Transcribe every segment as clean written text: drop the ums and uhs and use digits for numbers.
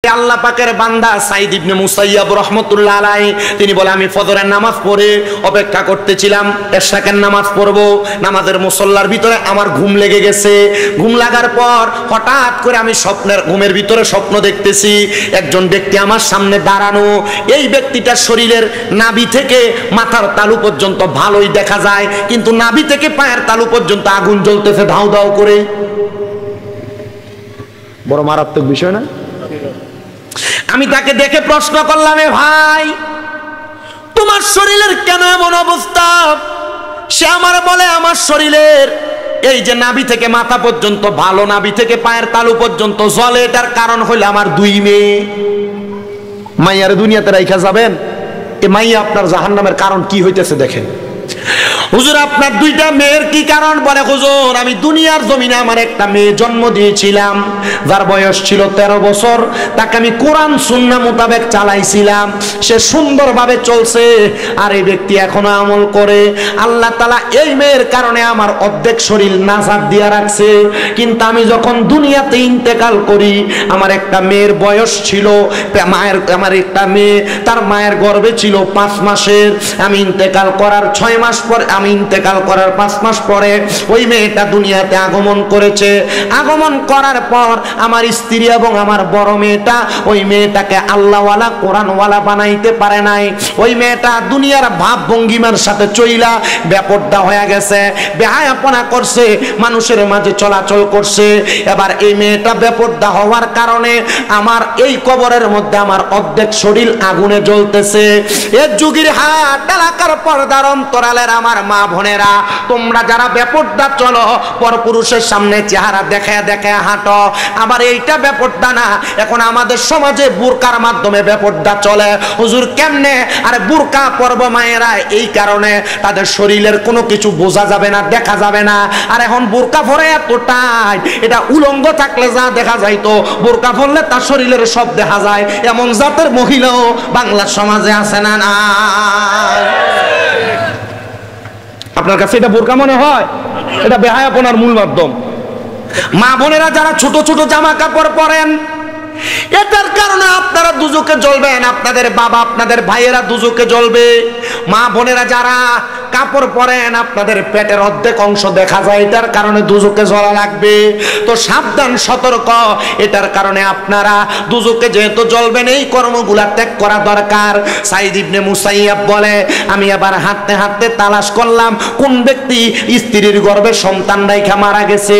আল্লাহ পাকের বান্দা সাইদ ইবনে মুসাইয়াব রাহমাতুল্লাহ আলাইহি তিনি বলে আমি ফজরের নামাজ পড়ে অপেক্ষা করতেছিলাম এশাকের নামাজ পড়ব। নামাজের মুসল্লার ভিতরে আমার ঘুম লেগে গেছে। ঘুম লাগার পর হঠাৎ করে আমি ঘুমের ভিতরে স্বপ্ন দেখতেছি একজন ব্যক্তি আমার সামনে দাঁড়ানো। এই ব্যক্তিটার শরীরের নাভি থেকে মাথার তালু পর্যন্ত ভালোই দেখা যায়, কিন্তু নাভি থেকে পায়ের তালু পর্যন্ত আগুন জ্বলতেছে ধাউ ধাউ করে। বড় মারাত্মক বিষয় না? আমি তাকে দেখে প্রশ্ন করলাম, এ ভাই তোমার শরীরের কেন এমন অবস্থা? সে আমার বলে আমার শরীরের এই যে নাভি থেকে মাথা পর্যন্ত ভালো, নাভি থেকে পায়ের তালু পর্যন্ত জ্বলে, এটার কারণ হইল আমার দুই মেয়ে। মাইয়ারে দুনিয়াতে রাইখা যাবেন, এ মাইয়া আপনার জাহান্নামের কারণ কি হইতেছে দেখেন। হুজুর আপনার দুইটা মেয়ের কি কারণ? বলে হুজুর আমি দুনিয়ার জমিনে আমার একটা মেয়ে জন্ম দিয়েছিলাম, যার বয়স ছিল 13 বছর। তাকে আমি কোরআন সুন্নাহ মোতাবেক চালাইছিলাম, সে সুন্দরভাবে চলছে, আর এই ব্যক্তি এখনো আমল করে। আল্লাহ তাআলা এই মেয়ের কারণে আমার অর্ধেক শরীর নাজাত দিয়া রাখছে। কিন্তু আমি যখন দুনিয়াতে ইন্তেকাল করি, আমার একটা মেয়ের বয়স ছিল, আমার একটা মেয়ে তার মায়ের গর্ভে ছিল 5 মাসের। আমি ইন্তেকাল করার 6 মাস পর, আমি ইন্তেকাল করার 5 মাস পরে ওই মেয়েটা দুনিয়াতে আগমন করেছে। আগমন করার পর আমার স্ত্রী এবং আমার বড় মেয়েটা ওই মেয়েটাকে আল্লাহওয়ালা কোরআনওয়ালা বানাইতে পারে নাই। ওই মেয়েটা দুনিয়ার ভাব ভঙ্গিমার সাথে চইলা বেপরদা হয়ে গেছে, বেহায়াপনা করছে, মানুষের মাঝে চলাচল করছে। এবার এই মেয়েটা বেপরদা হওয়ার কারণে আমার এই কবরের মধ্যে আমার অর্ধেক শরীর আগুনে জ্বলতেছে। এ যুগের হাট এলাকার পর্দার অন্তরালের আমার মা বোনেরা, তোমরা যারা বেপরদা চলো, পরপুরুষের সামনে চেহারা দেখায় দেখায় হাঁটো, আবার এইটা বেপরদা না। এখন আমাদের সমাজে বুরকার মাধ্যমে বেপরদা চলে। হুজুর কেমনে? আরে বুরকা পরব মায়েরা এই কারণে তাদের শরীরের কোনো কিছু বোঝা যাবে না, দেখা যাবে না। আর এখন বুরকা পরে এতটাই, এটা উলঙ্গ থাকলে যা দেখা যাইতো, বুরকা পরলে তার শরীরের সব দেখা যায়। এমন জাতের মহিলাও বাংলার সমাজে আছে না? না, আপনার কাছে এটা বোরকা মনে হয়? এটা বেহায়াপনার মূল মাধ্যম। মা বোনেরা যারা ছোট ছোট জামা কাপড় পরেন, এটার কারণে আপনারা দুজকে জ্বলবেন, আপনাদের বাবা আপনাদের ভাইয়েরা দুজকে জ্বলবে। মা বোনেরা যারা কাপড় পরেন, আপনাদের পেটের অর্ধেক অংশ দেখা যায়, এটার কারণে দুজকে জ্বলা লাগবে। তো সাবধান, সতর্ক, এটার কারণে আপনারা দুজকে যেহেতু জ্বলবেন, এই কর্মগুলা ত্যাগ করা দরকার। সাইদ ইবনে মুসাইয়াব বলে আমি আবার হাঁটতে হাঁটতে তালাশ করলাম কোন ব্যক্তি স্ত্রীর গর্ভে সন্তান রাইখা মারা গেছে।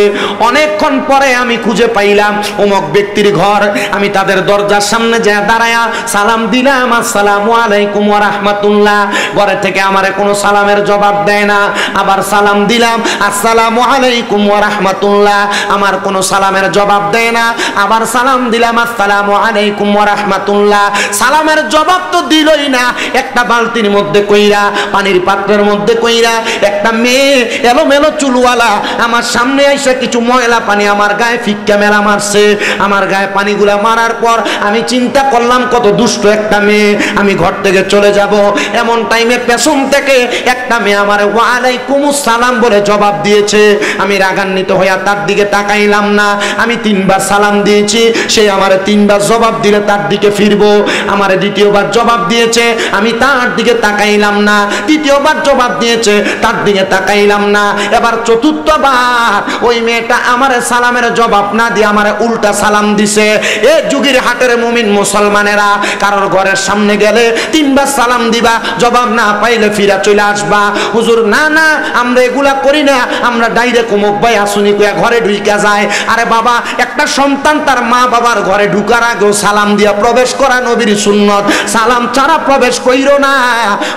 অনেকক্ষণ পরে আমি খুঁজে পাইলাম অমুক ব্যক্তির ঘর। আমি তাদের দরজার সামনে যায় দাঁড়ায়া সালাম দিলাম, আসসালামু আলাইকুম ওয়া রাহমাতুল্লাহ। ঘরে থেকে আমারে কোনো সালামের জবাব দেয় না। আবার সালাম দিলাম, আসসালামু আলাইকুম ওয়া রাহমাতুল্লাহ, আমার কোনো সালামের জবাব দেয় না। আবার সালাম দিলাম, আসসালামু আলাইকুম ওয়া রাহমাতুল্লাহ, সালামের জবাব তো দিলই না। একটা বালতির মধ্যে কইরা, পানির পাত্রের মধ্যে কইরা একটা মেয়ে এলোমেলো চুলওয়ালা আমার সামনে এসে কিছু ময়লা পানি আমার গায়ে ফিক্কা মেলা মারছে। আমার গায়ে পানিগুলা মারার পর আমি চিন্তা করলাম কত দুষ্ট একটা মেয়ে, আমি ঘর থেকে চলে যাব। এমন টাইমে পেছন থেকে একটা মেয়ে আমার ওয়ালাইকুম সালাম বলে জবাব দিয়েছে। আমি রাগান্বিত হইয়া তার দিকে তাকাইলাম না। আমি 3 বার সালাম দিয়েছি, সে আমারে 3 বার জবাব দিলে তার দিকে ফিরবো। আমারে দ্বিতীয়বার জবাব দিয়েছে, আমি তার দিকে তাকাইলাম না। তৃতীয়বার জবাব দিয়েছে, তার দিকে তাকাইলাম না। এবার চতুর্থবার ওই মেয়েটা আমারে সালামের জবাব না দিয়ে আমারে উল্টা সালাম দিছে। এ যুগের হাটের মুমিন মুসলমানেরা, কারোর ঘরের সামনে গেলে 3 বার সালাম দিবা, জবাব না পাইলে ফিরা চলে আসবা। হুজুর না না, আমরা এগুলা করি না, আমরা ডাইরেক্ট অমুক ভাই আসুনি কইয়া ঘরে ঢুইকা যায়। আরে বাবা, একটা সন্তান তার মা বাবার ঘরে ঢুকার আগেও সালাম দিয়া প্রবেশ করা নবীর সুন্নত। সালাম ছাড়া প্রবেশ কইরো না।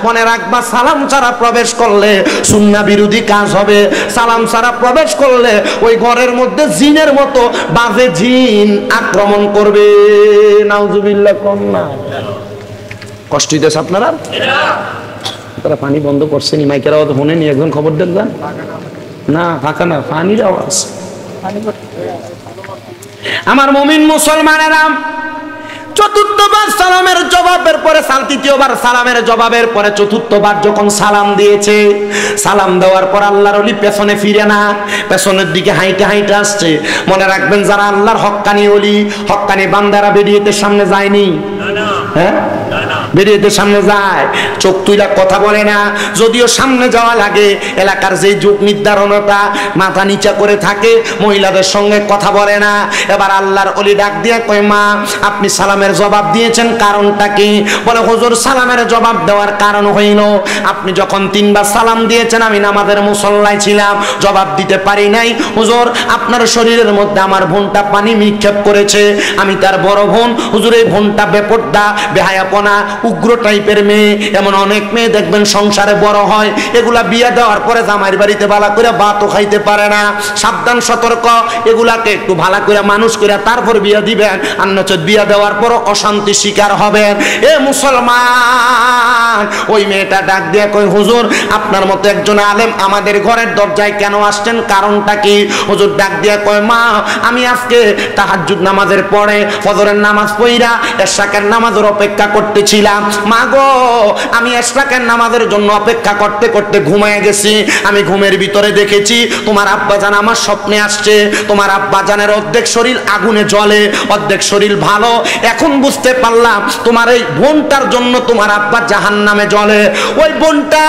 মনে রাখবা, সালাম ছাড়া প্রবেশ করলে সুন্নাহ বিরোধী কাজ হবে। সালাম ছাড়া প্রবেশ করলে ওই ঘরের মধ্যে জিনের মতো বাজে জিন আক্রমণ করবে। নাউজুবিল্লাহ। কম না, কষ্ট হইতেছে আপনারা? তারা পানি বন্ধ করছেন, মাইকের আওয়াজ শোনেনি? একজন খবর দেন না, ফাঁকা না, পানির আওয়াজ। আমার মুমিন মুসলমানেরা, চতুর্থবার সালামের জবাবে জবাবের পরে তৃতীয়বার সালামের জবাবের পরে চতুর্থবার যখন সালাম দিয়েছে, সালাম দেওয়ার পর আল্লাহর ওলি পেছনে ফিরে না, পেছনের দিকে হাইটে হাইটে আসছে। মনে রাখবেন, যারা আল্লাহর হক্কানি ওলি, হক্কানি বান্দারা বেরিয়েতে সামনে যায়নি, হ্যাঁ বেরিয়েতে সামনে যায়, চোখ তুইলা কথা বলে না। যদিও সামনে যাওয়া লাগে, এলাকার যে যুগ নির্ধারণতা, মাথা নিচা করে থাকে, মহিলাদের সঙ্গে কথা বলে না। এবার আল্লাহর ওলি ডাক দিয়ে কয়, মা আপনি সালামের জবাব দিয়েছেন, কারণটা কি? বলে, হুজুর সালামের জবাব দেওয়ার কারণ হইল আপনি যখন 3 বার সালাম দিয়েছেন, আমি নামাজের মুসল্লায় ছিলাম, জবাব দিতে পারি নাই। হুজুর আপনার শরীরের মধ্যে আমার বোনটা পানি নিক্ষেপ করেছে, আমি তার বড় বোন। হুজুর এই বোনটা বেপরদা, বেহায়াপনা, উগ্র টাইপের মেয়ে। এমন অনেক মেয়ে দেখবেন সংসারে বড় হয়, এগুলা বিয়ে দেওয়ার পরে জামাইয়ের বাড়িতে ভালো করে ভাতও খাইতে পারে না। সাবধান, সতর্ক, এগুলাকে একটু ভালো করে মানুষ করে তারপর বিয়ে দিবেন, আর নচেত বিয়ে দেওয়ার পর অশান্তি শিকার হবেন। এ মুসলমান, ওই মেয়েটা ডাক দিয়ে কই, হুজুর আপনার মতো একজন আলেম আমাদের ঘরের দরজায় কেন আসছেন, কারণটা কি? হুজুর ডাক দিয়ে কয়, মা আমি আজকে তাহাজ্জুদ নামাজের পরে ফজরের নামাজ পড়া এশরাকের নামাজের অপেক্ষা করতেছিলাম। মা গো, আমি এশরাকের নামাজের জন্য অপেক্ষা করতে করতে ঘুমিয়ে গেছি। আমি ঘুমের ভিতরে দেখেছি তোমার আব্বাজান আমার স্বপ্নে আসছে। তোমার আব্বাজানের অর্ধেক শরীর আগুনে জ্বলে, অর্ধেক শরীর ভালো। এখন বুঝতে পারলাম তোমার এই বোনটার জন্য তোমার আব্বা জাহান্নামে জ্বলে। ওই বোনটা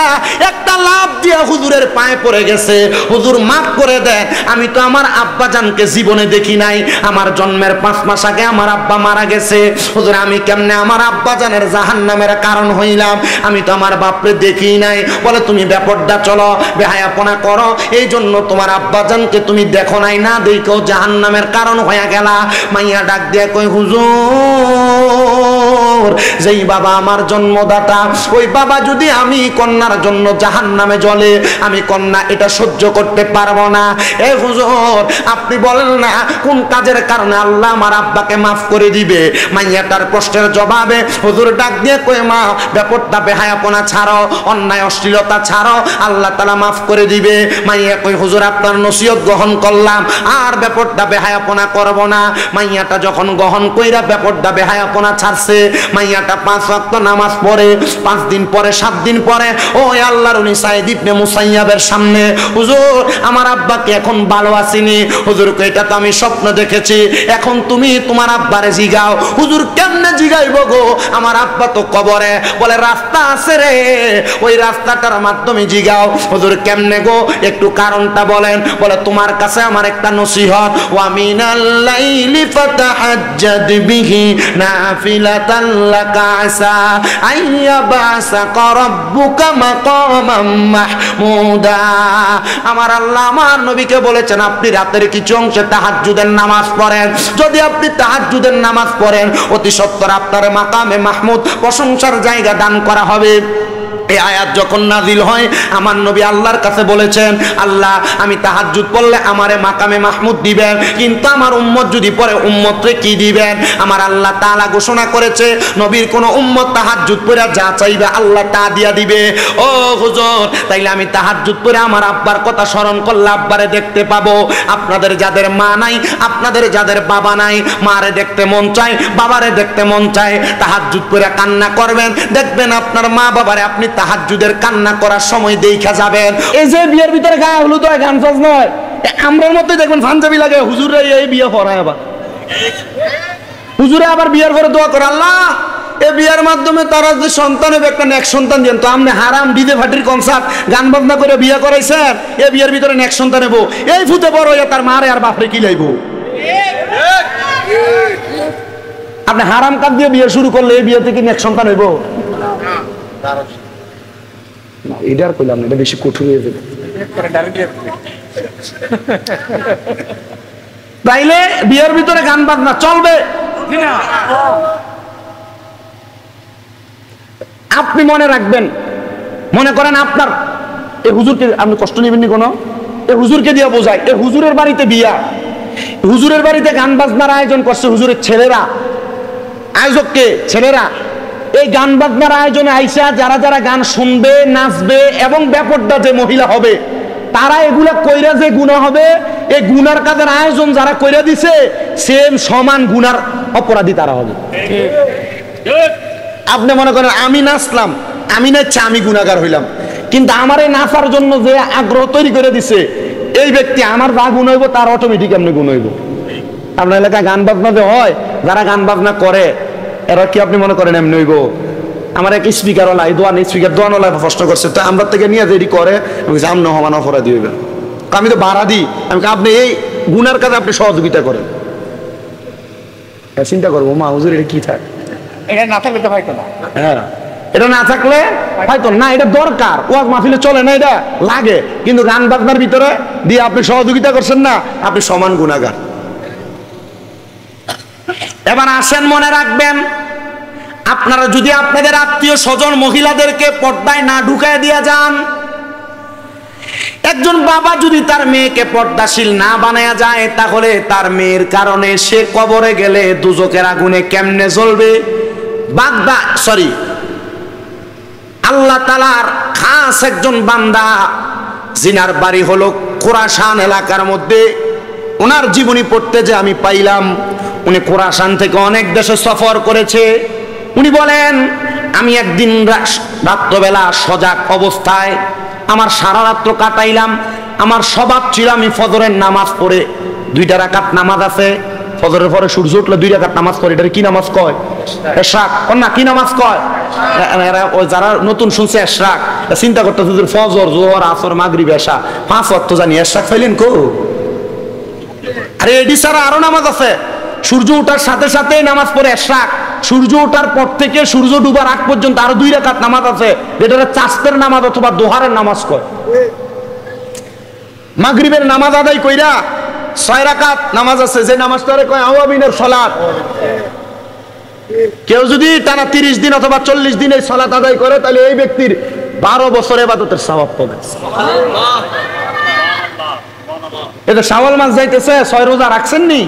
একটা লাফ দিয়ে হুজুরের পায়ে পড়ে গেছে, হুজুর মাফ করে দেয়, আমি তো আমার আব্বাজানকে জীবনে দেখি নাই, আমার জন্মের 5 মাস আগে আমার আব্বা মারা গেছে। হুজুর আমি কেমনে আমার আব্বাজানের জাহান্নামের কারণ হইলাম, আমি তো আমার বাপরে দেখি নাই। বলে, তুমি বেপরদা চলো, বেহায়াপনা করো, এই জন্য তোমার আব্বাজানকে তুমি দেখো নাই, না দেখো জাহান্নামের কারণ হয়ে গেলা। মাইয়া ডাক দিয়ে কই, হুজুর যেই বাবা আমার জন্মদাতা, ওই বাবা যদি আমি কন্যার জন্য জাহান্নামে জ্বলে, আমি কন্যা এটা সহ্য করতে পারবো না। এ হুজুর আপনি বলেন না কোন কাজের কারণে আল্লাহ আমার আব্বাকে মাফ করে দিবে? মাইয়াটার প্রশ্নের জবাবে হুজুর ডাক দিয়ে কই, মা বেপরদা বেহায়াপনা ছাড়ো, অন্যায় অশ্লীলতা ছাড়ো, আল্লাহ তাআলা মাফ করে দিবে। মাইয়া কই, হুজুর আপনার নসিহত গ্রহণ করলাম, আর বেপরদা বেহায়াপনা করব না। মাইয়াটা যখন গ্রহণ কইরা বেপরদা বেহায়াপনা ছাড়ছে, মাইয়াটা 5 ওয়াক্ত নামাজ পড়ে। 5 দিন পরে 7 দিন পরে ওই আল্লাহর উনি সাইদ ইবনে মুসাইয়াবের সামনে, হুজুর আমার আব্বাকে এখন ভালো আসেনি। হুজুর কই, এটা তো আমি স্বপ্ন দেখেছি, এখন তুমি তোমার আব্বারে জিগাও। হুজুর কেমনে জিগাইব গো, আমার আব্বা তো কবরে। বলে, রাস্তা আছে রে, ওই রাস্তাটার মাধ্যমে জিগাও। হুজুর কেমনে গো, একটু কারণটা বলেন। বলে, তোমার কাছে আমার একটা নসিহত, ওয়া মিনাল লাইলি ফাতাহাজ্জাদ বিহি নাফিলাতান লাকা আসা আইয়াবাসাকা রাব্বুকা মাকামাম মাহমুদা। আমার আল্লাহ আমার নবীকে বলেছেন, আপনি রাতের কিছু অংশে তাহাজ্জুদের নামাজ পড়েন। যদি আপনি তাহাজ্জুদের নামাজ পড়েন, অতি সত্বর আপনার মাকামে মাহমুদ, প্রশংসার জায়গা দান করা হবে। এই আয়াত যখন নাজিল হয়, আমার নবী আল্লাহর কাছে বলেছেন, আল্লাহ আমি তাহাজ্জুদ পড়লে আমারে মাকামে মাহমুদ দিবেন, কিন্তু আমার উম্মত যদি পড়ে উম্মতরে কি দিবেন? আমার আল্লাহ তাআলা ঘোষণা করেছে, নবীর কোন উম্মত তাহাজ্জুদ পড়ে যা চাইবে আল্লাহ তা দিয়া দিবে। ও হুজুর, তাইলে আমি তাহাজ্জুদ পড়ে আমার আব্বার কথা স্মরণ করলে আব্বারে দেখতে পাবো। আপনাদের যাদের মা নাই, আপনাদের যাদের বাবা নাই, মারে দেখতে মন চায়, বাবারে দেখতে মন চায়, তাহাজ্জুদ পড়ে কান্না করবেন, দেখবেন আপনার মা বাবারে আপনি তাহাজ্জুদের কান্না করার সময় দেখা যাবেন। এই যে বিয়ের ভিতরে গায়ে হলুদ হয়, গান সাজ নয়, আমরার মধ্যে দেখবেন পাঞ্জাবি লাগে, হুজুরে এই বিয়ে পড়ায়, আবার হুজুরে আবার বিয়ের পরে দোয়া করে, আল্লাহ এই বিয়ের মাধ্যমে তারা যে সন্তান হবে একটা নেক্সট সন্তান দেন। তো আপনি হারাম ডিজে ফাটির কনসার্ট গান বাজনা করে বিয়ে করাইছেন, এই বিয়ের ভিতরে নেক্সট সন্তান নেবো, এই ফুতে বড় হইয়া তার মারে আর বাপরে কি লাইব? আপনি হারাম কাজ দিয়ে বিয়ে শুরু করলে এই বিয়ে থেকে নেক্সট সন্তান হইব না? এটা আর কইলাম না, এটা বেশি কঠোর হয়ে যাবে। তাইলে বিয়ের ভিতরে গান বাজনা চলবে না। আপনি মনে রাখবেন, মনে করেন আপনার এই হুজুরকে আপনি কষ্ট নেবেননি কোনো, এই হুজুরকে দিয়ে বোঝায়, এই হুজুরের বাড়িতে বিয়া, হুজুরের বাড়িতে গান বাজনার আয়োজন করছে হুজুরের ছেলেরা, আয়োজককে ছেলেরা। এই গান বাজনার আয়োজনে আইসা যারা যারা গান শুনবে, নাচবে এবং বেপরদা যে মহিলা হবে, তারা এগুলা কইরা যে গুনাহ হবে, এই গুনার কাজের আয়োজন যারা কইরা দিছে, সেম সমান গুনার অপরাধী তারা হবে। আপনি মনে করেন আমি নাচলাম, আমি নাচছি, আমি গুনাহগার হইলাম, কিন্তু আমার এই নাচার জন্য যে আগ্রহ তৈরি করে দিছে এই ব্যক্তি, আমার যা গুণ হইব তার অটোমেটিক এমনি গুণ হইব। আপনার এলাকায় গান বাজনা যে হয়, যারা গান বাজনা করে এরা কি আপনি মনে করেন এমনি হইব? আমার এক স্পিকার ওলা, এই দোয়ান স্পিকার দোয়ানওয়ালা প্রশ্ন করছে, তো আমরা থেকে নিয়ে যেটি করে সামনে হমান অপরাধী হইবে। আমি তো ভাড়া দিই, আমি আপনি এই গুনার কাজে আপনি সহযোগিতা করেন। চিন্তা করবো মা হুজুর এটা কি থাকে, এটা না থাকলে তো হয়তো না। হ্যাঁ এটা না থাকলে হয়তো না, এটা দরকার, ওয়াজ মাহফিলে চলে না, এটা লাগে, কিন্তু গান বাজনার ভিতরে দিয়ে আপনি সহযোগিতা করছেন না, আপনি সমান গুনাহগার। এবার আসেন, মনে রাখবেন, আপনারা যদি আপনাদের আত্মীয় স্বজন মহিলাদেরকে পর্দায় না ঢুকায় দিয়ে যান, একজন বাবা যদি তার মেয়েকে পর্দাশীল না বানায়া যায়, তাহলে তার মেয়ের কারণে সে কবরে গেলে দুজকের আগুনে কেমনে জ্বলবে। আল্লাহ তাআলার খাস একজন বান্দা, জিনার বাড়ি হলো খোরাসান এলাকার মধ্যে, ওনার জীবনী পড়তে যে আমি পাইলাম, উনি খোরাসান থেকে অনেক দেশে সফর করেছে। উনি বলেন, আমি একদিন রাত্রবেলা সজাগ অবস্থায় আমার সারা রাত্র কাটাইলাম। আমার স্বভাব ছিল আমি ফজরের নামাজ পড়ে, 2 রাকাত নামাজ আছে, ফজরের পরে সূর্য উঠলে 2 রাকাত নামাজ পড়ে, এটা কি নামাজ কয়? এশরাক। না কি নামাজ কয়? ওই যারা নতুন শুনছে এশরাক, চিন্তা করতেছে ফজর, জোহর, আসর, মাগরিব, এশা 5 ওয়াক্ত জানি, এশরাক ফাইলেন কো? আরে এডি ছাড়া আরো নামাজ আছে। সূর্য ওঠার সাথে সাথে নামাজ পড়ে এশরাক, সূর্য ওঠার পর থেকে সূর্য ডুবার আগ পর্যন্ত আরো 2 রাকাত নামাজ আছে, যেটা চাষের নামাজ অথবা দোহারের নামাজ কয়। মাগরিবের নামাজ আদায় কইরা 6 রাকাত নামাজ আছে, যে নামাজটারে কয় আওয়াবিনের সালাত। কেউ যদি টানা 30 দিন অথবা 40 দিন এই সালাত আদায় করে, তাহলে এই ব্যক্তির 12 বছর ইবাদতের সওয়াব পাবে। এটা শাওয়াল মাস যাইতেছে, 6 রোজা রাখছেন নি?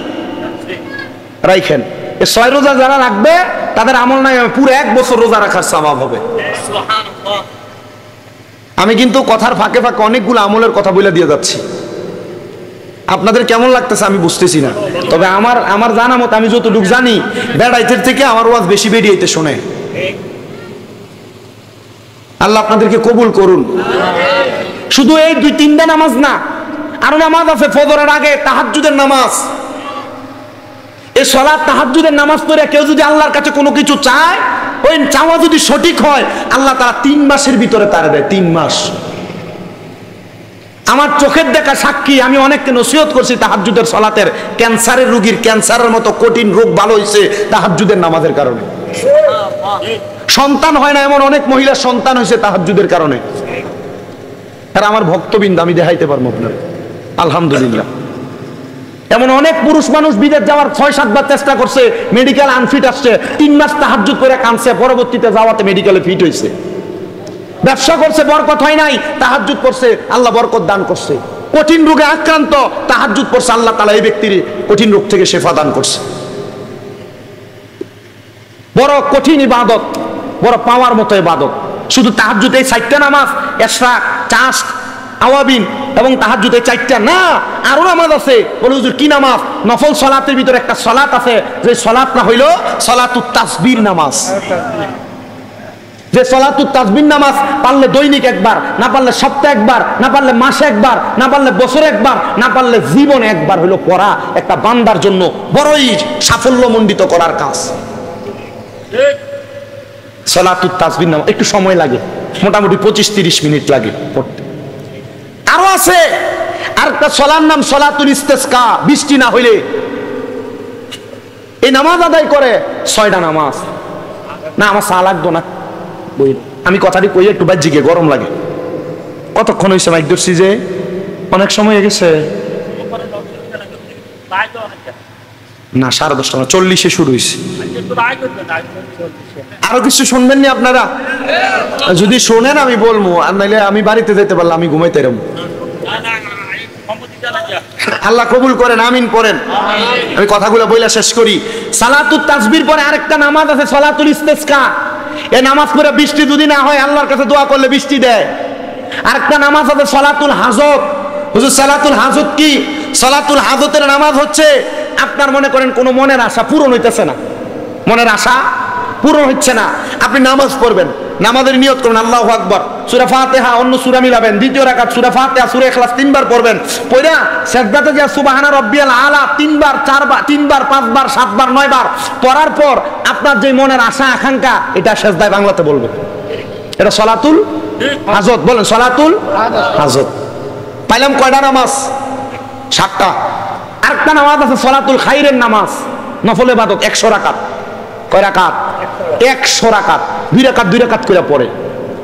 রাখেন। এই 6 রোজা যারা রাখবে তাদের আমল নাই পুরো 1 বছর রোজা রাখার সওয়াব হবে। আমি কিন্তু কথার ফাঁকে ফাঁকে অনেকগুলো আমলের কথা বলে দিয়ে যাচ্ছি, আপনাদের কেমন লাগতেছে আমি বুঝতেছি না। তবে আমার জানা মত, আমি যতটুকু জানি, বেড়াইতের থেকে আমার ওয়াজ বেশি বেরিয়েতে শোনে। আল্লাহ আপনাদেরকে কবুল করুন। শুধু এই 2-3টা নামাজ না, আরো নামাজ আছে। ফজরের আগে তাহাজ্জুদের নামাজ, এই সালাত তাহাজ্জুদের নামাজ পড়ে কেউ যদি আল্লাহর কাছে কোনো কিছু চায়, ওই চাওয়া যদি সঠিক হয়, আল্লাহ তাআলা 3 মাসের ভিতরে তারা দেয়। 3 মাস। আমার চোখের দেখা সাক্ষী, আমি অনেককে নসিহত করছি তাহাজ্জুদের সালাতের। ক্যান্সারের রোগীর ক্যান্সারের মতো কঠিন রোগ ভালো হয়েছে তাহাজ্জুদের নামাজের কারণে। সন্তান হয় না এমন অনেক মহিলার সন্তান হয়েছে তাহাজ্জুদের কারণে। আর আমার ভক্তবৃন্দ আমি দেখাইতে পারবো আপনার, আলহামদুলিল্লাহ। এমন অনেক পুরুষ মানুষ বিদেশ যাওয়ার 6-7 বার চেষ্টা করছে, মেডিকেল আনফিট আসছে, 3 মাস তাহাজ্জুদ করে কাঁদছে, পরবর্তীতে যাওয়াতে মেডিকেলে ফিট হয়েছে। ব্যবসা করছে, বরকত হয় নাই, তাহাজ্জুদ করছে, আল্লাহ বরকত দান করছে। কঠিন রোগে আক্রান্ত, তাহাজ্জুদ করছে, আল্লাহ তাআলা এই ব্যক্তির কঠিন রোগ থেকে শেফা দান করছে। বড় কঠিন ইবাদত, বড় পাওয়ার মতো ইবাদত। শুধু তাহাজ্জুদ এই 4টা নামাজ, ইশরাক, চাশ, আওয়াবিন এবং তাহাজ্জুদ এই 4টা না, আরো নামাজ আছে। বলে হুজুর কি নামাজ? নফল সালাতের ভিতরে একটা সালাত আছে, যে সালাতটা হইল সালাতুত তাসবিহ নামাজ। যে সালাতুত তাসবিহ নামাজ পারলে দৈনিক একবার, না পারলে সপ্তাহে একবার, না পারলে মাসে একবার, না পারলে বছরে একবার, না পারলে জীবনে একবার হইলো পড়া একটা বান্দার জন্য বড়ই সাফল্যমণ্ডিত করার কাজ। সালাতুত তাসবিহ নামাজ একটু সময় লাগে, মোটামুটি 25-30 মিনিট লাগে পড়তে। আরো আছে আর একটা সালার নাম সালাতুল ইস্তিসকা, বৃষ্টি না হইলে এই নামাজ আদায় করে। 6টা নামাজ না, আমার চা লাগতো না, আমি কথাটি কই একটু বাহ্যিকে গরম লাগে। কতক্ষণ হয়েছে মাইক ধরছি যে? অনেক সময় হয়ে গেছে না, 10:30 না, 40-এ শুরু হয়েছে। আরো কিছু শুনবেন নি আপনারা? যদি শোনেন আমি বলবো, আর নাইলে আমি বাড়িতে যেতে পারলাম, আমি ঘুমাইতে এরম। আল্লাহ কবুল করেন, আমিন পড়েন। আমি কথাগুলো বইলা শেষ করি। সালাতুত তাসবির পরে আরেকটা নামাজ আছে সালাতুল ইস্তিসকা। এই নামাজ পড়ে বৃষ্টি যদি না হয়, আল্লাহর কাছে দোয়া করলে বৃষ্টি দেয়। আরেকটা নামাজ আছে সালাতুল হাজত। হুজুর সালাতুল হাজত কি? সালাতুল হাজতের নামাজ হচ্ছে আপনার মনে করেন কোনো মনের আশা পূরণ হইতেছে না, মনের আশা পূরণ হচ্ছে না, আপনি নামাজ পড়বেন, নামাজের নিয়ত করবেন আল্লাহু আকবার, সূরা ফাতিহা অন্য সূরা মিলাবেন, দ্বিতীয় রাকাত সূরা ফাতিহা সূরা ইখলাস 3 বার পড়বেন, পড়া সিজদাতে যা সুবহানা রাব্বিয়াল আলা 3 বার 4 বার 3 বার 5 বার 7 বার 9 বার পড়ার পর আপনার যে মনের আশা আকাঙ্ক্ষা এটা সিজদায় বাংলাতে বলবেন। এটা সলাতুল হাজত, বলেন সলাতুল হাজত। পাইলাম কয়টা নামাজ? 7টা। আরেকটা নামাজ আছে সলাতুল খাইরের নামাজ, নফল ইবাদত 100 রাকাত। কয় রাকাত? 100 রাকাত। 2 রাকাত 2 রাকাত করে পড়ে।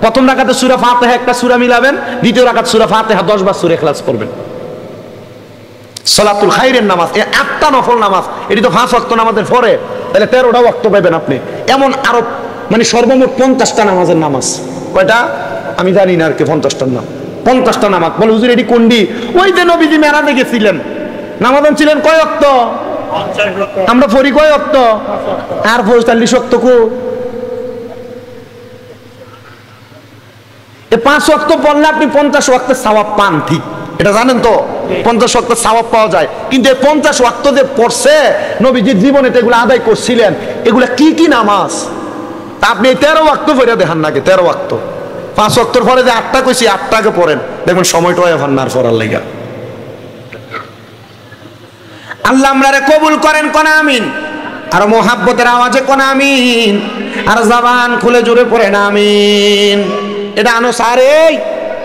প্রথম রাকাতে সূরা ফাতিহা একটা সূরা মিলাবেন, দ্বিতীয় রাকাত সূরা ফাতিহা 10 বার সূরা ইখলাস পড়বেন। সলাতুল খাইরের নামাজ, এই 8টা নফল নামাজ, এটি তো 5 ওয়াক্ত নামাজের পরে, তাহলে 13টা ওয়াক্ত পাবেন আপনি। এমন আরো মানে সর্বমোট 50টা নামাজের নামাজ। কয়টা? আমি জানি না আর কি 50টার নাম। 50টা নামাজ। বলে হুজুর এটি কোনটি? ওই যে নবীজি মেরাজে গেছিলেন, নামাজ ছিলেন কয় ওয়াক্ত? আমরা পড়ি কয় ওয়াক্ত? আর 45 ওয়াক্ত কো? এই 5 ওয়াক্ত পড়লে আপনি 50 ওয়াক্তের সওয়াব পান, ঠিক এটা জানেন তো? 50 ওয়াক্তের সওয়াব পাওয়া যায়। কিন্তু এই 50 ওয়াক্ত যে পড়ছে নবীজির জীবনে এগুলো আদায় করছিলেন, এগুলা কি কি নামাজ? তা আপনি 13 ওয়াক্ত পড়ে দেখান নাকি? 13 ওয়াক্ত। 5 ওয়াক্তর পরে যে 8টা কইছি 8টাকে পড়েন, দেখবেন সময়টা হয় না পড়ার লাগা। আল্লাহ আমরারে কবুল করেন, কোন আমিন। আর মোহাব্বতের আওয়াজে কোন আমিন। আর জবান খুলে জোরে পড়েন আমিন। এটা আনো সারে,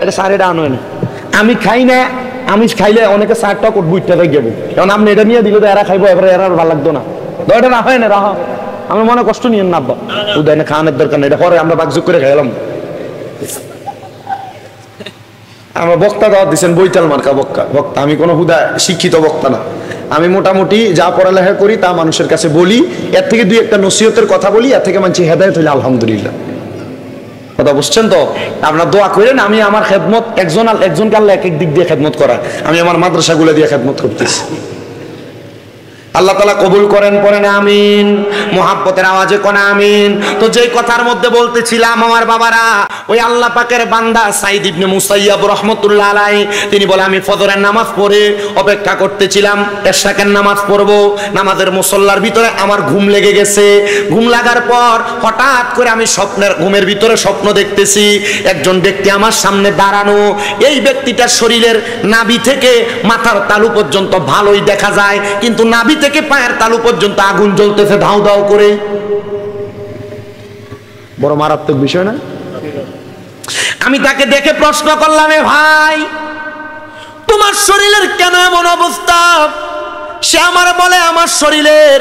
এটা সারে এটা আনো না। আমি খাই না, আমি খাইলে অনেকে 4টা কোট বুইটা হয়ে যাবো, কারণ আপনি এটা নিয়ে দিলে তো এরা খাইবো, এবার এরা ভালো লাগতো না। তো এটা না হয় না, রাহা আমার মনে কষ্ট নিয়েন না আব্বা, উদয় না খাওয়ানোর দরকার নেই, এটা পরে আমরা বাকযুগ করে খাইলাম। আমার বক্তা দাওয়াত দিচ্ছেন বৈতাল মার্কা বক্তা। আমি কোনো হুদা শিক্ষিত বক্তা না, আমি মোটামুটি যা পড়ালেখা করি তা মানুষের কাছে বলি, এর থেকে 2-1টা নসিহতের কথা বলি, এর থেকে মানুষ হেদায়েত হইলে আলহামদুলিল্লাহ। কথা বুঝছেন তো? আপনার দোয়া করেন, আমি আমার খেদমত একজনকে আল্লাহ এক এক দিক দিয়ে খেদমত করা, আমি আমার মাদ্রাসাগুলো দিয়ে খেদমত করতেছি। আল্লাহ তাআলা কবুল করেন, পড়েন আমিন। মুহাব্বতের আওয়াজে কোন আমিন। তো যেই কথার মধ্যে বলতেছিলাম আমার বাবারা, ওই আল্লাহ পাকের বান্দা সাইদ ইবনে মুসাইয়াব রাহমাতুল্লাহ আলাইহি, তিনি বলে আমি ফজরের নামাজ পড়ে অপেক্ষা করতেছিলাম এশরাকের নামাজ পড়ব। নামাজের মুসল্লার ভিতরে আমার ঘুম লেগে গেছে। ঘুম লাগার পর হঠাৎ করে আমি ঘুমের ভিতরে স্বপ্ন দেখতেছি একজন ব্যক্তি আমার সামনে দাঁড়ানো। এই ব্যক্তিটার শরীরের নাভি থেকে মাথার তালু পর্যন্ত ভালোই দেখা যায়, কিন্তু নাভি থেকে পায়ের তালু পর্যন্ত আগুন জ্বলতেছে ধাউ ধাউ করে। বড় মারাত্মক বিষয় না? আমি তাকে দেখে প্রশ্ন করলাম, এ ভাই তোমার শরীরের কেন এমন অবস্থা? সে আমার বলে আমার শরীরের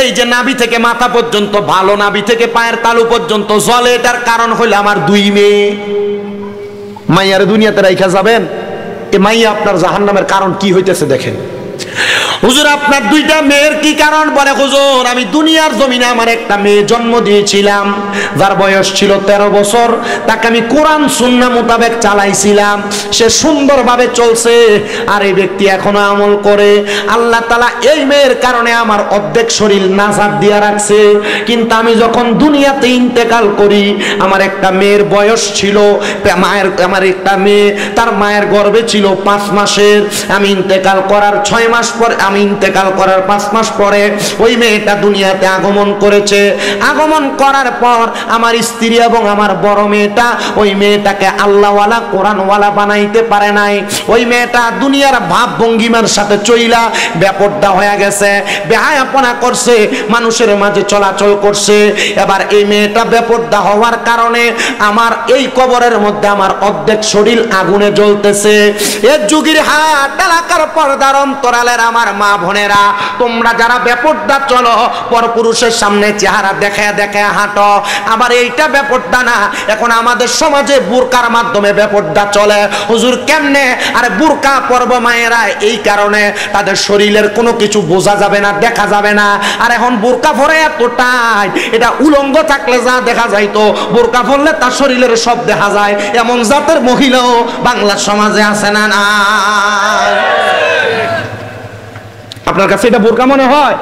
এই যে নাভি থেকে মাথা পর্যন্ত ভালো, নাভি থেকে পায়ের তালু পর্যন্ত জ্বলে, এটার কারণ হলো আমার 2 মেয়ে। মাইয়ারে দুনিয়াতে রাইখা যাবেন, এ মাইয়া আপনার জাহান্নামের কারণ কি হইতেছে দেখেন। হুজুর আপনার 2টা মেয়ের কি কারণ? বলে হুজুর আমি দুনিয়ার জমিনে আমার একটা মেয়ে জন্ম দিয়েছিলাম, যার বয়স ছিল 13 বছর। তাকে আমি কোরআন সুন্নাহ মোতাবেক চালাইছিলাম, সে সুন্দরভাবে চলছে, আর এই ব্যক্তি এখনো আমল করে। আল্লাহ তাআলা এই মেয়ের কারণে আমার অর্ধেক শরীর নাজাত দিয়া রাখছে। কিন্তু আমি যখন দুনিয়াতে ইন্তেকাল করি, আমার একটা মেয়ের বয়স ছিল, আমার একটা মেয়ে তার মায়ের গর্ভে ছিল 5 মাসের। আমি ইন্তেকাল করার 6 মাস পর, আমি ইন্তেকাল করার 5 মাস পরে ওই মেয়েটা দুনিয়াতে আগমন করেছে। আগমন করার পর আমার স্ত্রী এবং আমার বড় মেয়েটা ওই মেয়েটাকে আল্লাহওয়ালা কোরআনওয়ালা বানাইতে পারে নাই। ওই মেয়েটা দুনিয়ার ভাব ভঙ্গিমার সাথে চইলা বেপরদা হয়ে গেছে, বেহায়াপনা করছে, মানুষের মাঝে চলাচল করছে। এবার এই মেয়েটা বেপরদা হওয়ার কারণে আমার এই কবরের মধ্যে আমার অর্ধেক শরীর আগুনে জ্বলতেছে। এর যুগের হাট এলাকার পর্দার অন্তরালের আমার মা বোনেরা, তোমরা যারা বেপরদা চলো, পরপুরুষের সামনে চেহারা দেখায় দেখায় হাঁটো, আবার এইটা বেপরদা না। এখন আমাদের সমাজে বুরকার মাধ্যমে বেপরদা চলে। হুজুর কেমনে? আরে বুরকা পরব মায়েরা এই কারণে তাদের শরীরের কোনো কিছু বোঝা যাবে না, দেখা যাবে না। আর এখন বুরকা পরে এতটাই, এটা উলঙ্গ থাকলে যা দেখা যাইতো, বুরকা পরলে তার শরীরের সব দেখা যায়। এমন জাতের মহিলাও বাংলার সমাজে আছে না? না, আপনার কাছে এটা বোরকা মনে হয়?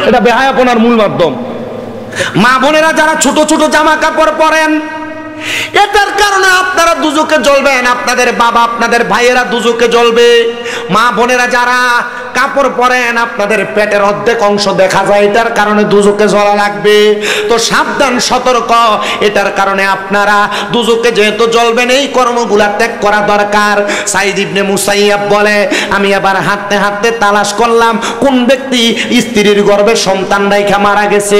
এটা বেহায়াপনার মূল মাধ্যম। মা বোনেরা যারা ছোট ছোট জামা কাপড় পরেন, এটার কারণে আপনারা দুজকে জ্বলবেন, আপনাদের বাবা আপনাদের ভাইয়েরা দুজকে জ্বলবে। মা বোনেরা যারা কাপড় পরেন, আপনাদের পেটের অর্ধেক অংশ দেখা যায়, এটার কারণে দুজকে জ্বলা লাগবে। তো সাবধান, সতর্ক, এটার কারণে আপনারা দুজকে যেহেতু জ্বলবেন, এই কর্মগুলা ত্যাগ করা দরকার। সাইদ ইবনে মুসাইয়াব বলে, আমি আবার হাঁটতে হাঁটতে তালাশ করলাম কোন ব্যক্তি স্ত্রীর গর্ভে সন্তান রাইখা মারা গেছে।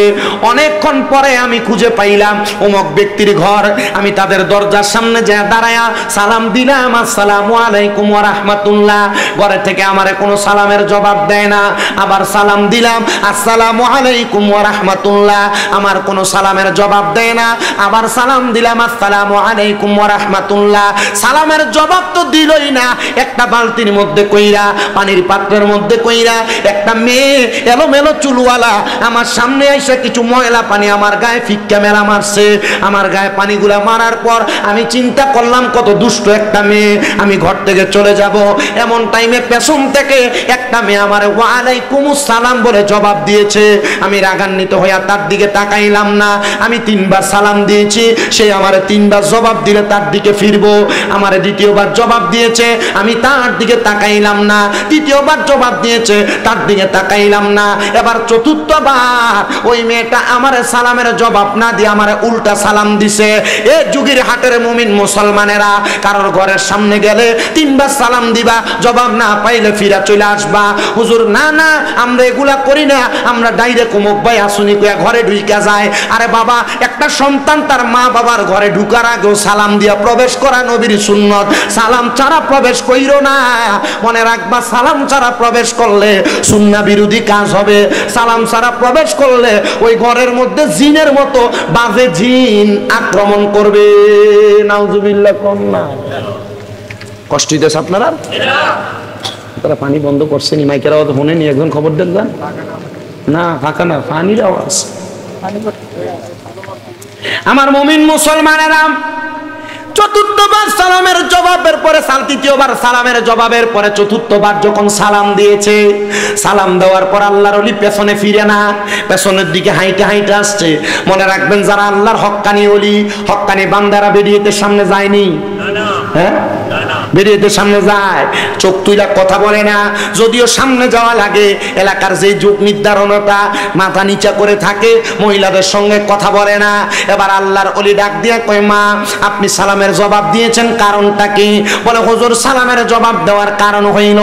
অনেকক্ষণ পরে আমি খুঁজে পাইলাম অমুক ব্যক্তির ঘর। আমি তাদের দরজার সামনে যা দাঁড়ায়া সালাম দিলাম, আসসালামু আলাইকুম ওয়া রাহমাতুল্লাহ। ঘরে থেকে আমারে কোনো সালামের জবাব দেয় না। আবার সালাম দিলাম, আসসালামু আলাইকুম ওয়া রাহমাতুল্লাহ। আমার কোনো সালামের জবাব দেয় না। আবার সালাম দিলাম, আসসালামু আলাইকুম ওয়া রাহমাতুল্লাহ। সালামের জবাব তো দিলই না। একটা বালতির মধ্যে কইরা, পানির পাত্রের মধ্যে কইরা, একটা মেয়ে এলোমেলো চুলওয়ালা আমার সামনে এসে কিছু ময়লা পানি আমার গায়ে ফিক্কা মেলা মারছে। আমার গায়ে পানিগুলা মারার পর আমি চিন্তা করলাম, কত দুষ্ট একটা মেয়ে, আমি ঘর থেকে চলে যাব। এমন টাইমে পেছন থেকে একটা মেয়ে আমার ওয়ালাইকুমুস সালাম বলে জবাব দিয়েছে। আমি রাগান্বিত হইয়া তার দিকে তাকাইলাম না। আমি 3 বার সালাম দিয়েছি, সে আমার 3 বার জবাব দিলে তার দিকে ফিরবো। আমার দ্বিতীয়বার জবাব দিয়েছে, আমি তার দিকে তাকাইলাম না। তৃতীয়বার জবাব দিয়েছে, তার দিকে তাকাইলাম না। এবার চতুর্থবার ওই মেয়েটা আমার সালামের জবাব না দিয়ে আমার উল্টা সালাম দিছে। এ যুগের হাটের মুমিন মুসলমানেরা, কারোর ঘরের সামনে গেলে 3 বার সালাম দিবা, জবাব না পাইলে ফিরা চলে আসবা। হুজুর না না, আমরা এগুলা করি না, আমরা ডাইরেক্ট অমুক ভাই আসুনি কইয়া ঘরে ঢুইকা যায়। আরে বাবা, একটা সন্তান তার মা বাবার ঘরে ঢুকার আগেও সালাম দিয়া প্রবেশ করা নবীর সুন্নত। সালাম ছাড়া প্রবেশ কইরো না। মনে রাখবা, সালাম ছাড়া প্রবেশ করলে সুন্নাহ বিরোধী কাজ হবে। সালাম ছাড়া প্রবেশ করলে ওই ঘরের মধ্যে জিনের মতো বাজে জিন আক্রমণ করবে। নাউজুবিল্লাহ। কম না, কষ্ট হইতেছে আপনারা? তারা পানি বন্ধ করছেন, মাইকের আওয়াজ ফোনে নিয়ে একজন খবর দেন না, ফাঁকা না, পানির আওয়াজ। আমার মুমিন মুসলমানেরা, চতুর্থবার সালামের জবাবের পরে, তৃতীয়বার সালামের জবাবের পরে চতুর্থবার যখন সালাম দিয়েছে, সালাম দেওয়ার পর আল্লাহর ওলি পেছনে ফিরে না, পেছনের দিকে হাইটে হাইটে আসছে। মনে রাখবেন, যারা আল্লাহর হক্কানি ওলি, হক্কানি বান্দারা বেরিয়েতে সামনে যায়নি, হ্যাঁ বেরিয়েতে সামনে যায়, চোখ তুইলা কথা বলে না। যদিও সামনে যাওয়া লাগে, এলাকার যে যুগ নির্ধারণতা, মাথা নিচা করে থাকে, মহিলাদের সঙ্গে কথা বলে না। এবার আল্লাহর ওলি ডাক দিয়া কয়, মা আপনি সালামের জবাব দিয়েছেন, কারণটা কি? বলে, হুজুর সালামের জবাব দেওয়ার কারণ হইল,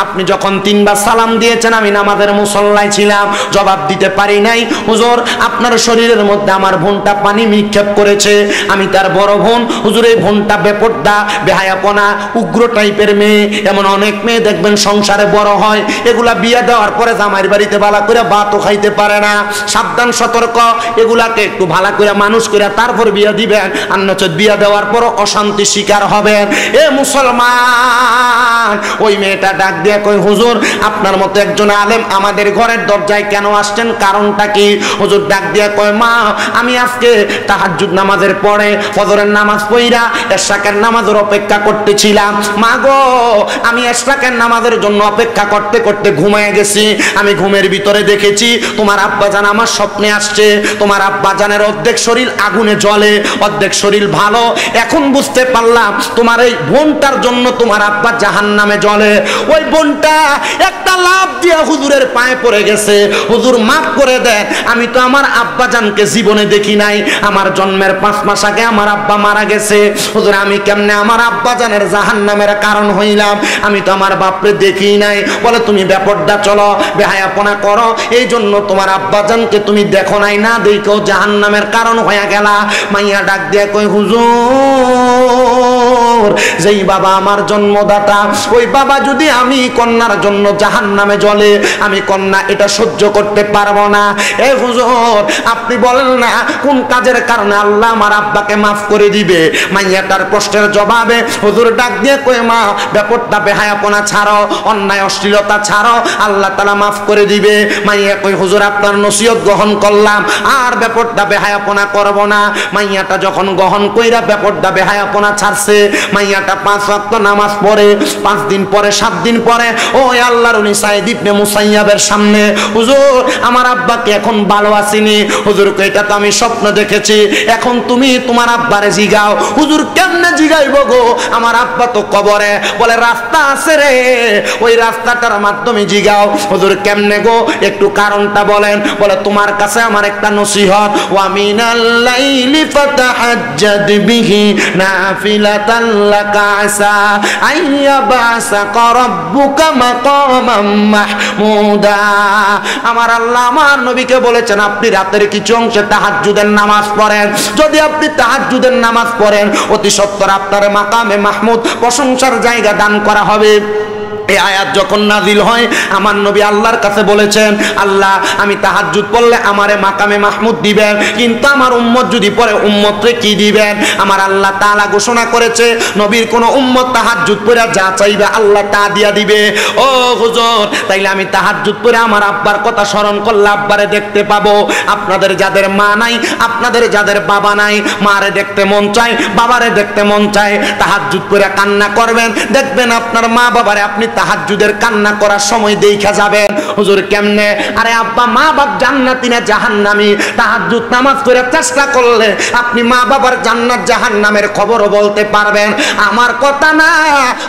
আপনি যখন 3 বার সালাম দিয়েছেন, আমি নামাজের মুসল্লায় ছিলাম, জবাব দিতে পারি নাই। হুজুর, আপনার শরীরের মধ্যে আমার বোনটা পানি নিক্ষেপ করেছে, আমি তার বড় বোন। হুজুর, এই বোনটা বেপরদা, বেহায়াপনা, উগ্র টাইপের মেয়ে। এমন অনেক মেয়ে দেখবেন সংসারে বড় হয়, এগুলা বিয়ে দেওয়ার পরে জামাইয়ের বাড়িতে ভালো করে ভাতও খাইতে পারে না। সাবধান, সতর্ক, এগুলাকে একটু ভালো করে মানুষ করে তারপর বিয়ে দিবেন, অন্যচেত বিয়ে দেওয়ার পর অশান্তি শিকার হবেন। এ মুসলমান, ওই মেয়েটা ডাক দিয়ে কই, হুজুর আপনার মতো একজন আলেম আমাদের ঘরের দরজায় কেন আসছেন, কারণটা কি? হুজুর ডাক দিয়ে কয়, মা আমি আজকে তাহাজ্জুদ নামাজের পরে ফজরের নামাজ পড়া এশরাকের নামাজের অপেক্ষা করতেছিলাম। মা গো, আমি এশরাকের নামাজের জন্য অপেক্ষা করতে করতে ঘুমিয়ে গেছি। আমি ঘুমের ভিতরে দেখেছি তোমার আব্বাজান আমার স্বপ্নে আসছে। তোমার আব্বাজানের অর্ধেক শরীর আগুনে জ্বলে, অর্ধেক শরীর ভালো। এখন বুঝতে পারলাম তোমার এই বোনটার জন্য তোমার আব্বা জাহান্নামে জ্বলে। ওই বোনটা একটা লাফ দিয়ে হুজুরের পায়ে পড়ে গেছে, হুজুর মাফ করে দেন, আমি তো আমার আব্বাজানকে জীবনে দেখি নাই, আমার জন্মের 5 মাস আগে আমার আব্বা মারা গেছে। হুজুর, আমি কেমনে আমার আব্বাজানের জাহান্নামের কারণ হইলাম? আমি তো আমার বাপরে দেখি নাই। বলে, তুমি বেপরদা চলো, বেহায়াপনা করো, এই জন্য তোমার আব্বাজানকে তুমি দেখো নাই, না দেখো জাহান্নামের কারণ হয়ে গেলা। মাইয়া ডাক দিয়ে কই, হুজুর, যেই বাবা আমার জন্মদাতা, ওই বাবা যদি আমি কন্যার জন্য জাহান্নামে জ্বলে, আমি কন্যা এটা সহ্য করতে পারবো না। এ হুজুর, আপনি বলেন না কোন কাজের কারণে আল্লাহ আমার আব্বাকে মাফ করে দিবে? মাইয়াটার প্রশ্নের জবাবে হুজুর ডাক দিয়ে কই, মা ব্যাপারটা বেহায়াপনা ছাড়ো, অন্যায় অশ্লীলতা ছাড়ো, আল্লাহ তাআলা মাফ করে দিবে। মাইয়া কই, হুজুর আপনার নসিহত গ্রহণ করলাম, আর ব্যাপারটা বেহায়াপনা করব না। মাইয়াটা যখন গ্রহণ কইরা ব্যাপারটা বেহায়াপনা ছাড়ছে, মাইয়াটা 5 ওয়াক্ত নামাজ পড়ে। 5 দিন পরে, 7 দিন পরে ওই আল্লাহর উনি সাইদ ইবনে মুসাইয়াবের সামনে, হুজুর আমার আব্বাকে এখন ভালো আসেনি। হুজুর কই, এটা তো আমি স্বপ্ন দেখেছি, এখন তুমি তোমার আব্বারে জিগাও। হুজুর কেমনে জিগাইব গো? আমার আব্বা তো কবরে। বলে রাস্তা আছে রে, ওই রাস্তাটার মাধ্যমে জিগাও হুজুর কেমনে গো, একটু কারণটা বলেন। বলে তোমার কাছে আমার একটা নসিহত, ওয়া মিনাল লাইলি ফাতাহাজ্জাদ বিহি নাফিলাতান লাকা আসা আইয়াবাসাকা রাব্বুকা মাকামান মাহমুদা। আমার আল্লাহ আমার নবীকে বলেছেন আপনি রাতের কিছু অংশে তাহাজ্জুদের নামাজ পড়েন। যদি আপনি তাহাজ্জুদের নামাজ পড়েন অতি সত্বর আপনার মাকামে মাহমুদ প্রশংসার জায়গা দান করা হবে। এই আয়াত যখন নাজিল হয় আমার নবী আল্লাহর কাছে বলেছেন, আল্লাহ আমি তাহাজ্জুদ পড়লে আমারে মাকামে মাহমুদ দিবেন, কিন্তু আমার উম্মত যদি পড়ে উম্মতরে কি দিবেন? আমার আল্লাহ তাআলা ঘোষণা করেছে নবীর কোন উম্মত তাহাজ্জুদ পড়ে যা চাইবে আল্লাহ তা দিয়া দিবে। ও হুজুর, তাইলে আমি তাহাজ্জুদ পড়ে আমার আব্বার কথা স্মরণ করলে আব্বারে দেখতে পাবো। আপনাদের যাদের মা নাই, আপনাদের যাদের বাবা নাই, মারে দেখতে মন চায়, বাবারে দেখতে মন চায়, তাহাজ্জুদ পড়ে কান্না করবেন, দেখবেন আপনার মা বাবারে আপনি তাহাজ্জুদের কান্না করার সময় দেখা যাবেন। হুজুর কেমনে? আরে আব্বা মা বাপ জান্নাতি না জাহান্নামী? তাহাজ্জুদ নামাজ পড়ে চেষ্টা করলে আপনি মা বাবার জান্নাত জাহান্নামের খবরও বলতে পারবেন। আমার কথা না,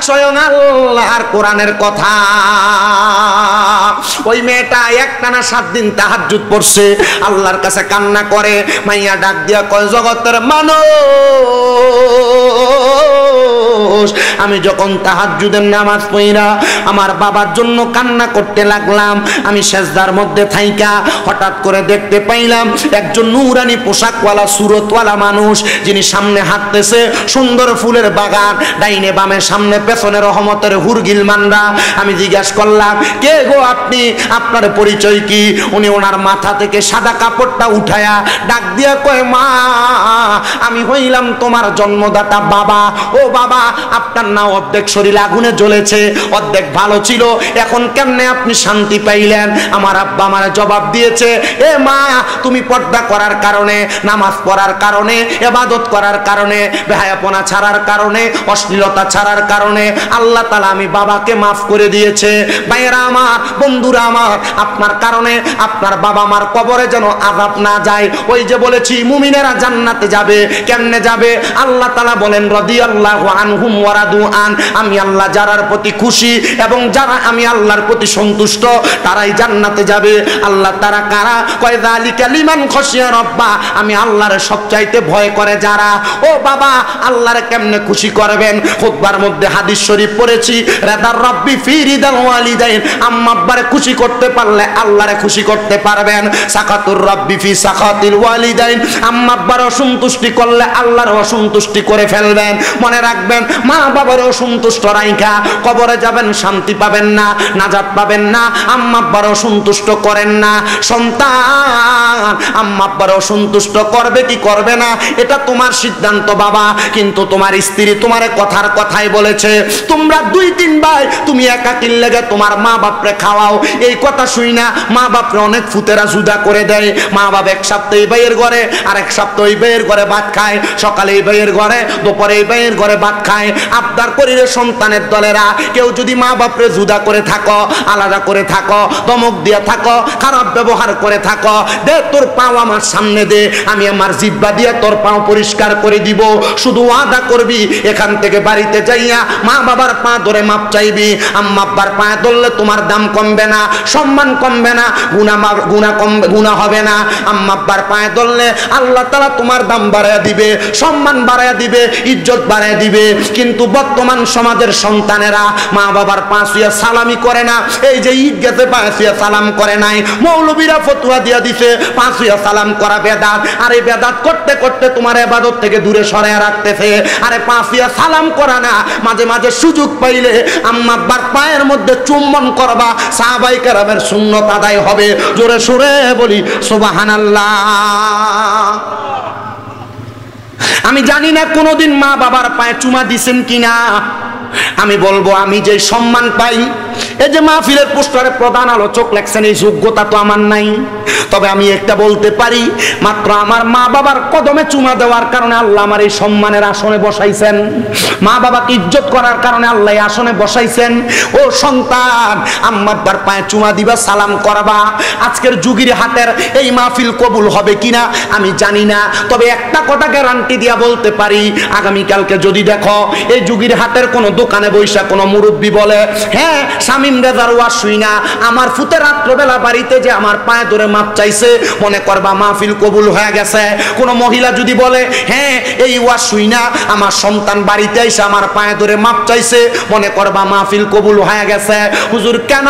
স্বয়ং আল্লাহর কোরআনের কথা। ওই মেয়েটা একটানা 7 দিন তাহাজ্জুদ পড়ছে, আল্লাহর কাছে কান্না করে। মাইয়া ডাক দিয়া কয়, জগতের মানুষ, আমি যখন তাহাজ্জুদের নামাজ পড়া আমার বাবার জন্য কান্না করতে লাগলাম, আমি সেজদার মধ্যে থাইকা হঠাৎ করে দেখতে পাইলাম একজন নূরানি পোশাকওয়ালা সুরতওয়ালা মানুষ, যিনি সামনে হাঁটতেছে, সুন্দর ফুলের বাগান, ডাইনে বামে সামনে পেছনে রহমতের হুরগিল মানরা। আমি জিজ্ঞাসা করলাম, কে গো আপনি, আপনার পরিচয় কি? উনি ওনার মাথা থেকে সাদা কাপড়টা উঠায়া ডাক দিয়া কয়, মা আমি হইলাম তোমার জন্মদাতা বাবা। ও বাবা, আপনার না অর্ধেক শরীর আগুনে জ্বলেছে, অর্ধেক ভালো ছিল, এখন কেমনে আপনি শান্তি পাইলেন? আমার আব্বা আমার জবাব দিয়েছে, এ মা তুমি পর্দা করার কারণে, নামাজ পড়ার কারণে, ইবাদত করার কারণে, বেহায়াপনা ছাড়ার কারণে, অশ্লীলতা ছাড়ার কারণে আল্লাহ তাআলা আমি বাবাকে মাফ করে দিয়েছে। ভাইয়েরা আমার, বন্ধুরা আমার, আপনার কারণে আপনার বাবা মার কবরে যেন আযাব না যায়। ওই যে বলেছি মুমিনেরা জান্নাতে যাবে। কেমনে যাবে? আল্লাহ তাআলা বলেন, রাদিয়াল্লাহু আনহুম ওয়া রাদু আন, আমি আল্লাহ যারার প্রতি খুশি এবং যারা আমি আল্লাহর প্রতি সন্তুষ্ট তারাই জান্নাতে যাবে। আল্লাহ তারা কারা? কয় যালিকা লিমান খাশিয়া রাব্বা, আমি আল্লাহর সবচাইতে ভয় করে যারা। ও বাবা, আল্লাহরে কেমনে খুশি করবেন? খুতবার মধ্যে হাদিস শরীফ পড়েছি, রাদার রাব্বি ফি রিদাল ওয়ালিদাইন, আম্মা আব্বারে খুশি করতে পারলে আল্লাহরে খুশি করতে পারবেন। সাকাতুর রাব্বি ফি সাকাতিল ওয়ালিদাইন, আম্মা আব্বার অসন্তুষ্টি করলে আল্লাহর অসন্তুষ্টি করে ফেলবেন। মনে রাখবেন, মা বাবার অসন্তুষ্ট রাইখা কবরে যাবেন, শান্তি পাবেন না, নাজাত পাবেন না। আম্মা আব্বার অসন্তুষ্ট করেন না। সন্তান আম্মা আব্বার অসন্তুষ্ট করবে কি করবে না এটা তোমার সিদ্ধান্ত বাবা, কিন্তু তোমার স্ত্রী তোমার কথার কথাই বলেছে, তোমরা 2-3 ভাই তুমি একাকির লেগে তোমার মা বাপরে খাওয়াও। এই কথা শুই না মা বাপরে অনেক ফুতেরা জুদা করে দেয়। মা বাপ এক সপ্তাহ এই ভাইয়ের ঘরে, আর এক সপ্তাহ এই ভাইয়ের ঘরে ভাত খায়, সকালে এই ভাইয়ের ঘরে, দুপুরে এই ভাইয়ের ঘরে ভাত খায়। আবদার করিলে সন্তানের দলেরা কেউ যদি মা বাপরে জুদা করে থাকো, আলাদা করে থাকো, ধমক দিয়ে থাকো, খারাপ ব্যবহার করে থাকো, দে তোর পাও আমার সামনে দে, আমি আমার জিহ্বা দিয়ে তোর পাও পরিষ্কার করে দিব। শুধু ওয়াদা করবি এখান থেকে বাড়িতে যাইয়া মা বাবার পা ধরে মাপ চাইবি। আম্মা আব্বার পায়ে ধরলে তোমার দাম কমবে না, সম্মান কমবে না, গুনাহ হবে না। আম্মা আব্বার পায়ে ধরলে আল্লাহ তাআলা তোমার দাম বাড়ায়া দিবে, সম্মান বাড়ায়া দিবে, ইজ্জত বাড়ায়া দিবে। কিন্তু বর্তমান সমাজের সন্তানেরা মা বাবার পা ছুঁয়া সালামি করে না। এই যে ঈদ গেছে পা ছুঁয়া সালাম করে নাই, মৌলবীরা ফতোয়া দিয়া দিছে পা ছুঁয়া সালাম করা বেদাত। আর এই বেদাত করতে করতে তোমার ইবাদত থেকে দূরে সরায় রাখতেছে। আরে পা ছুঁয়া সালাম করা না, মাঝে মাঝে সুযোগ পাইলে আম্মা আব্বার পায়ের মধ্যে চুম্বন করবা, সাহাবায়ে কেরামের সুন্নাত আদায় হবে। জোরে সুরে বলি সুবহানাল্লাহ। আমি জানি না কোনোদিন মা বাবার পায়ে চুমা দিছেন কিনা। আমি বলবো, আমি যে সম্মান পাই, এই যে মাহফিলের পোস্টারে প্রধান আলোচক লেখছেন, এই যোগ্যতা তো আমার নাই। তবে আমি একটা বলতে পারি, মাত্র আমার মা বাবার কদমে চুমা দেওয়ার কারণে আল্লাহ আমার এই সম্মানের আসনে বসাইছেন। মা বাবাকে ইজ্জত করার কারণে আল্লাহ এই আসনে বসাইছেন। ও সন্তান, আম্মা আব্বার পায়ে চুমা দিবা, সালাম করবা। আজকের যুগের হাটের এই মাহফিল কবুল হবে কিনা আমি জানি না, তবে একটা কথা গ্যারান্টি দিয়া বলতে পারি, আগামীকালকে যদি দেখো এই যুগের হাটের কোনো দোকানে বৈশা কোনো মুরব্বী বলে, হ্যাঁ শামীম রেজার ওয়াজ শুই না, আমার ফুতে রাত্রবেলা বাড়িতে যে আমার পায়ে ধরে মাপ চাইছে, মনে করবা মাহফিল কবুল হয়ে গেছে। কোনো মহিলা যদি বলে, হ্যাঁ এই ওয়াজ শুই না, আমার সন্তান বাড়িতে এসে আমার পায়ে ধরে মাপ চাইছে, মনে করবা মাহফিল কবুল হয়ে গেছে। হুজুর কেন?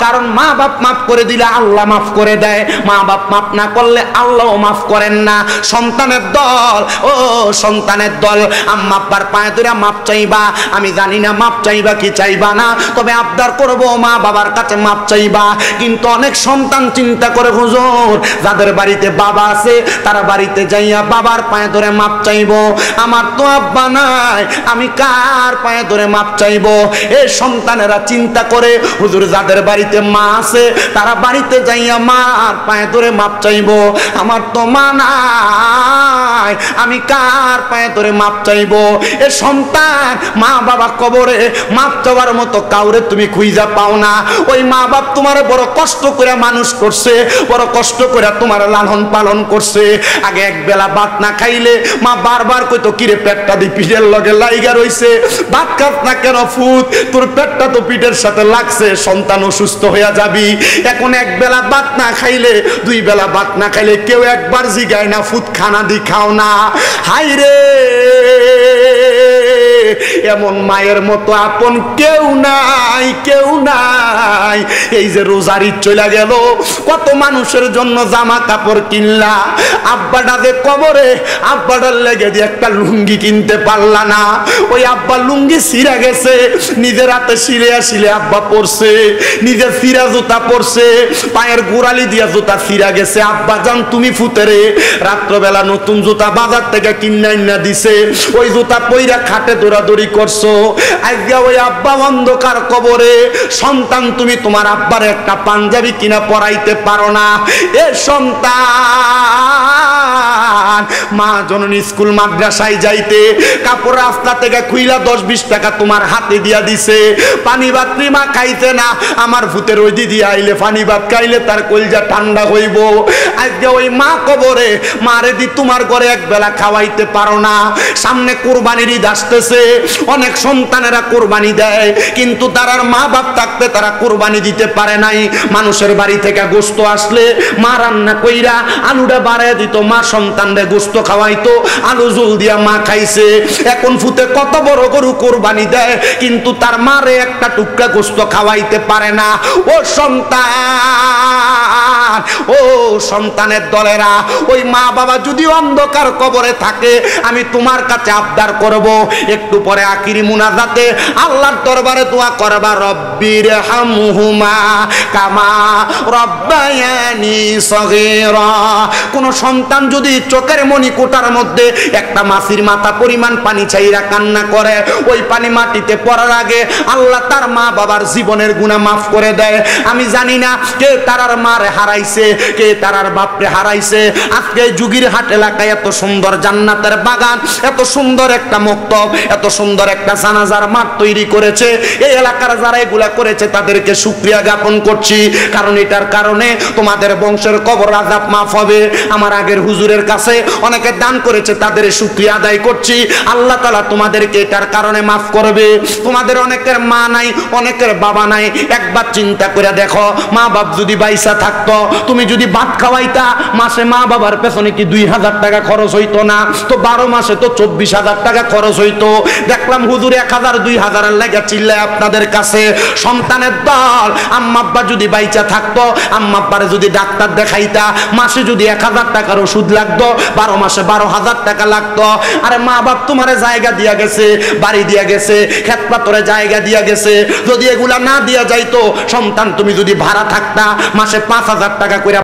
কারণ মা বাপ মাফ করে দিলে আল্লাহ মাফ করে দেয়, মা বাপ মাফ না করলে আল্লাহও মাফ করেন না। সন্তানের দল, ও সন্তানের দল, আম্মা আব্বার পায়ে ধরে মাপ চাইবা। আমি জানি না মাপ চাইবা কি চাইবা না, তবে আবদার করবো মা বাবার কাছে মাপ চাইবা। কিন্তু অনেক সন্তান চিন্তা করে, হুজুর যাদের বাড়িতে বাবা আছে তারা বাড়িতে যাইয়া বাবার পায়ে ধরে মাপ চাইবো, আমার তো আব্বা নাই, আমি কার পায়ে ধরে মাপ চাইবো? এই সন্তানেরা চিন্তা করে, হুজুর যাদের বাড়িতে মা আছে তারা বাড়িতে যাইয়া মার পায়ে ধরে মাপ চাইবো, আমার তো মা নাই, আমি কার পায়ে ধরে মাপ চাইবো? এ সন্তান, মা বাবা কবরে মাপ চাওয়ার মতো কাউরে তুমি খুঁজা পাও না। ওই মা বাপ তোমার বড় কষ্ট করে মানুষ করছে, বড় কষ্ট করে তোমার লালন পালন করছে। আগে এক বেলা ভাত না খাইলে মা বারবার কইতো, কিরে পেটটা দি পিঠের লগে লাইগা রইছে, ভাত খাস না কেন ফুত, তোর পেটটা তো পিঠের সাথে লাগছে, সন্তান অসুস্থ হইয়া যাবি। এখন এক বেলা ভাত না খাইলে, দুই বেলা ভাত না খাইলে কেউ একবার জিগায় না, ফুত খানা দি খাও না। হাই রে, এমন মায়ের মতো আপন কেউ নাই, কেউ নাই। এই যে রোজার ঈদ চলে গেল, কত মানুষের জন্য জামা কাপড় কিনলা, আব্বাটা যে কবরে, আব্বাটার লেগে দিয়ে একটা লুঙ্গি কিনতে পারলা না। ওই আব্বা লুঙ্গি ছিঁড়া গেছে, নিজের হাতে ছিঁড়ে আব্বা পরছে, নিজের ছিঁড়া জুতা পরছে, পায়ের গোড়ালি দিয়া জুতা ছিঁড়া গেছে। আব্বা জান তুমি ফুতেরে রাত্রবেলা নতুন জুতা বাজার থেকে কিনা দিছে, ওই জুতা পইরা খাটে দৌড়াদৌড়ি করছো। আজকে ওই আব্বা অন্ধকার কবরে, সন্তান তুমি তোমার আব্বার একটা পাঞ্জাবি কিনা পরাইতে পারো না। এ সন্তান, মা জননী স্কুল মাদ্রাসায় যাইতে কাপড় রাস্তা থেকে খুইলা 10-20 টাকা তোমার হাতে দিয়া দিছে, পানি বাত্রি মা খাইতে না, আমার ভূতের ওই দিদি আইলে পানি ভাত খাইলে তার কলজা ঠান্ডা হইব। আজকে ওই মা কবরে, মারে দি তোমার ঘরে এক বেলা খাওয়াইতে পারো না। সামনে কোরবানির ঈদ আসতেছে, অনেক সন্তানেরা কোরবানি দেয়, কিন্তু তারার মা বাপ থাকতে তারা কোরবানি দিতে পারে নাই। মানুষের বাড়ি থেকে গোস্ত আসলে মা রান্না কইরা আলুটা বাড়ায় দিত, মা সন্তানরে গোস্ত খাওয়াইতো, আলু জল দিয়া মা খাইছে। এখন ফুতে কত বড় গরু কোরবানি দেয়, কিন্তু তার মারে একটা টুকরা গোস্ত খাওয়াইতে পারে না। ও সন্তান, ও সন্তানের দলেরা, ওই মা বাবা যদি অন্ধকার কবরে থাকে, আমি তোমার কাছে আবদার করব, একটু পরে আখিরি মুনাজাতে আল্লাহর দরবারে দোয়া করবা, রব্বির হামহুমা কামা রব্বায়ানি সগীরা। কোন সন্তান যদি চোখের মনি কোটার মধ্যে একটা মাছির মাথা পরিমাণ পানি চাইরা কান্না করে, ওই পানি মাটিতে পড়ার আগে আল্লাহ তার মা বাবার জীবনের গুনাহ মাফ করে দেয়। আমি জানি না কে তারার মারে হারাইছে, কে তারার বাপরে হারাইছে। আজকে যুগীর হাট এলাকায় এত সুন্দর জান্নাতের বাগান, এত সুন্দর একটা মক্তব, এত সুন্দর একটা জানাজার মাঠ তৈরি করেছে। এই এলাকার যারা এগুলা করেছে তাদেরকে শুকরিয়া জ্ঞাপন করছি, কারণ এটার কারণে তোমাদের বংশের কবর আযাব মাফ হবে। আমার আগের হুজুরের কাছে অনেকে দান করেছে, তাদের শুকরিয়া আদায় করছি। আল্লাহ তাআলা তোমাদেরকে এটার কারণে মাফ করবে। তোমাদের অনেকের মা নাই, অনেকের বাবা নাই, একবার চিন্তা করে দেখো, মা বাপ যদি বাইসা থাকতো, তুমি যদি ভাত খাওয়াইতা, মাসে মা বাবার পেছনে কি 2000 টাকা খরচ হইতো না? তো 12 মাসে তো 24,000 টাকা খরচ হইতো। দেখলাম হুজুর 1000-2000 এর লাগা চিল্লায় আপনাদের কাছে। সন্তানের দল, আম্মা আব্বা যদি বাইচা থাকতো, আম্মা আব্বারে যদি ডাক্তার দেখাইতা, মাসে যদি 1000 টাকার ওষুধ লাগতো, 12 মাসে 12,000 টাকা লাগতো। আরে মা বাপ তোমারে জায়গা দিয়া গেছে, বাড়ি দিয়া গেছে, ক্ষেত পাথরে জায়গা দিয়া গেছে, যদি এগুলা না দিয়া যাইতো, সন্তান তুমি যদি ভাড়া থাকতা, মাসে 5000 টাকা করে